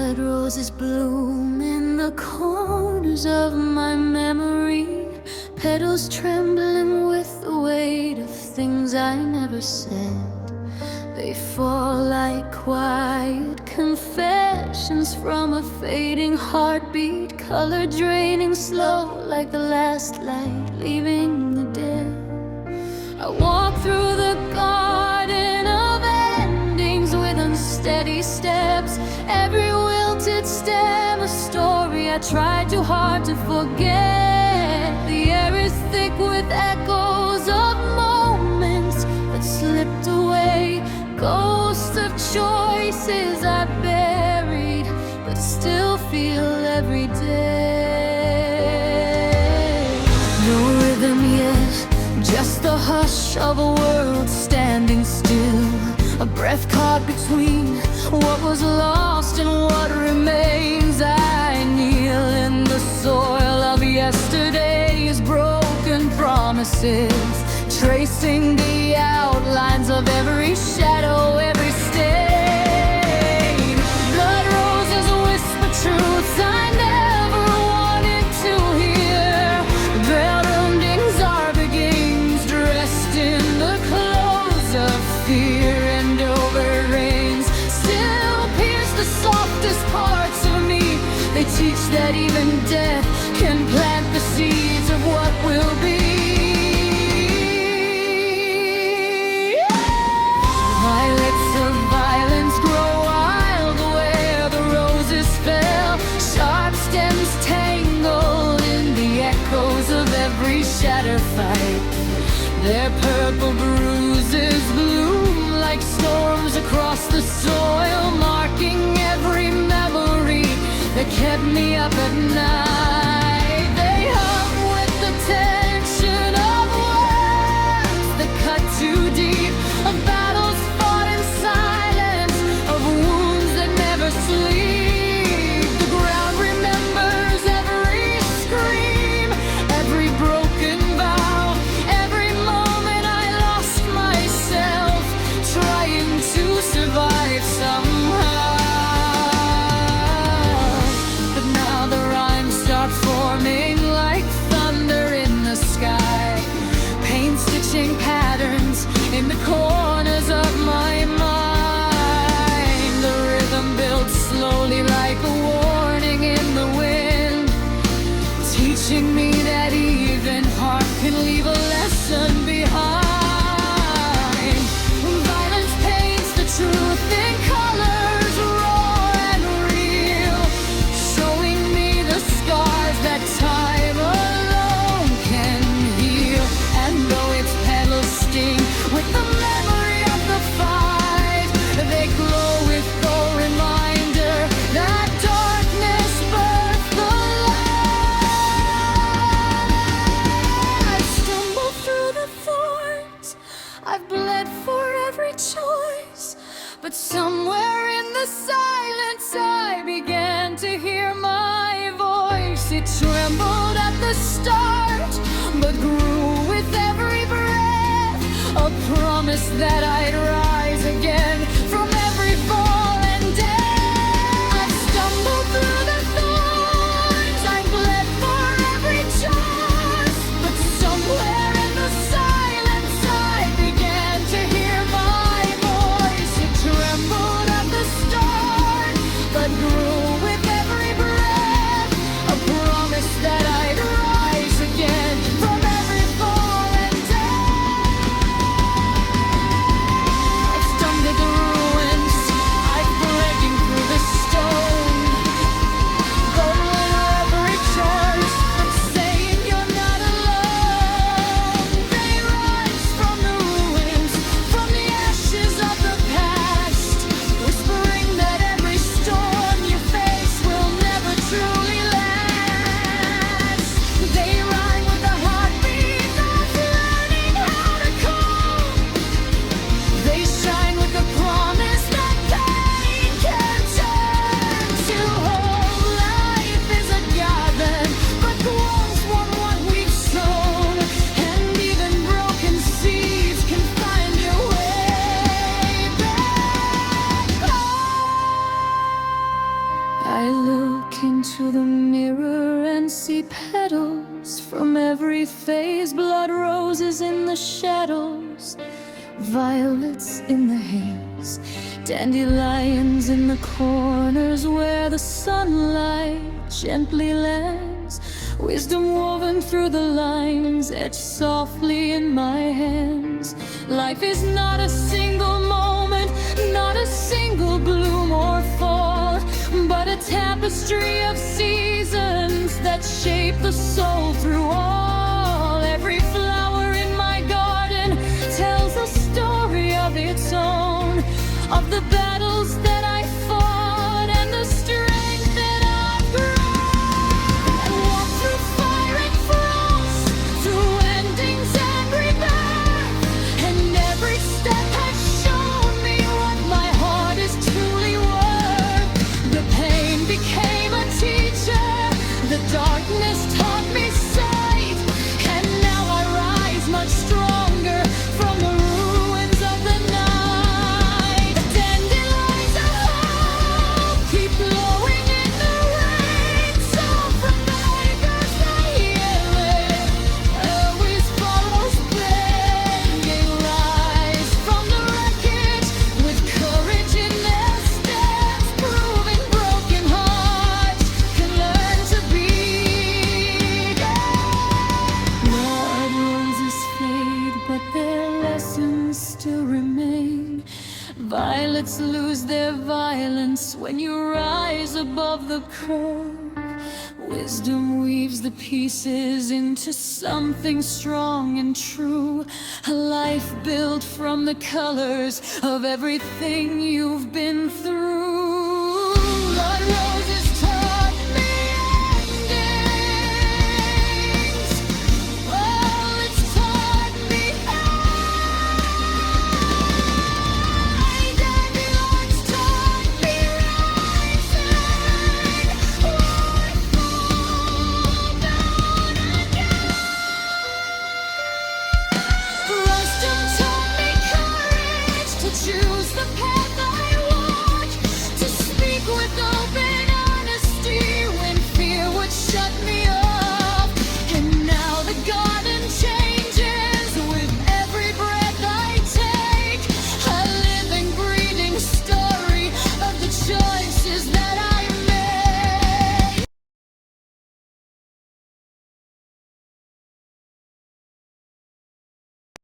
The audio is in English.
Blood roses bloom in the corners of my memory, petals trembling with the weight of things I never said. They fall like quiet confessions from a fading heartbeat, color draining slow like the last light leaving the dead. I walk through the garden of endings with unsteady steps, every wilted stem a story I tried too hard to forget. The air is thick with echoes of moments that slipped away, ghosts of choices I buried but still feel every day. No rhythm yet, just the hush of a world standing still, a breath caught between what was lost and what remains. I kneel in the soil of yesterday's broken promises, tracing the outlines of every shadow, every stain. Blood roses whisper truths I never wanted to hear. Veiled endings are beginnings dressed in the clothes of fear, and over rains still pierce the softest parts of me. They teach that even death can plant the seeds of what will be. Violets of violence grow wild where the roses fell, sharp stems tangled in the echoes of every shatter fight. Their purple bruises bloom like storms across the soil, marking every memory that kept me up at night. They hum with the tension of words that cut too deep, of battles fought in silence, of wounds that never sleep. The ground remembers every scream, every broken vow, every moment I lost myself trying to survive somehow. But now the rhymes start forming like thunder in the sky, paint stitching patterns in the corners of my mind. The rhythm builds slowly like a warning in the wind, teaching me that even heart can leave a lesson behind. Violence paints the truth in colors raw and real, showing me the scars that time alone can heal. And though its petals sting with the memory of the fight, they glow with the reminder that darkness birthed the light. I stumble through the thorns, I've bled for every choice, but somewhere in the silence I began to hear my voice. It trembled at the start, but grew with every breath, a promise that I'd rise again from every fall and death. I've stumbled through the thorns, I bled for every choice, but somewhere in the silence I began to hear my voice. It trembled at the start, but grew with every breath, a promise that I'd rise again from every fall and death. roses in the shadows, violets in the haze, dandelions in the corners where the sunlight gently lands, wisdom woven through the lines, etched softly in my hands. Life is not a single moment, not a single bloom or fall, but a tapestry of seasons that shape the soul through all. Every flower in my garden tells a story of its own, of the battles that I fought and the strength that I've grown. I walk through fire and frost, through endings and rebirth, and every step has shown me what my heart is truly worth. The pain became a teacher, the darkness taught me sight, and now I rise much stronger from the ruins of the night. Dandelions of hope keep blowing in the rain, so from the acres they healing always follows begging rise from the wreckage with courage in their steps, proving broken hearts can learn to be. Blood roses fade, but their lessons still remain. Violets lose their violence when you rise above the curve. Wisdom weaves the pieces into something strong and true, a life built from the colors of everything you've been through. Blood roses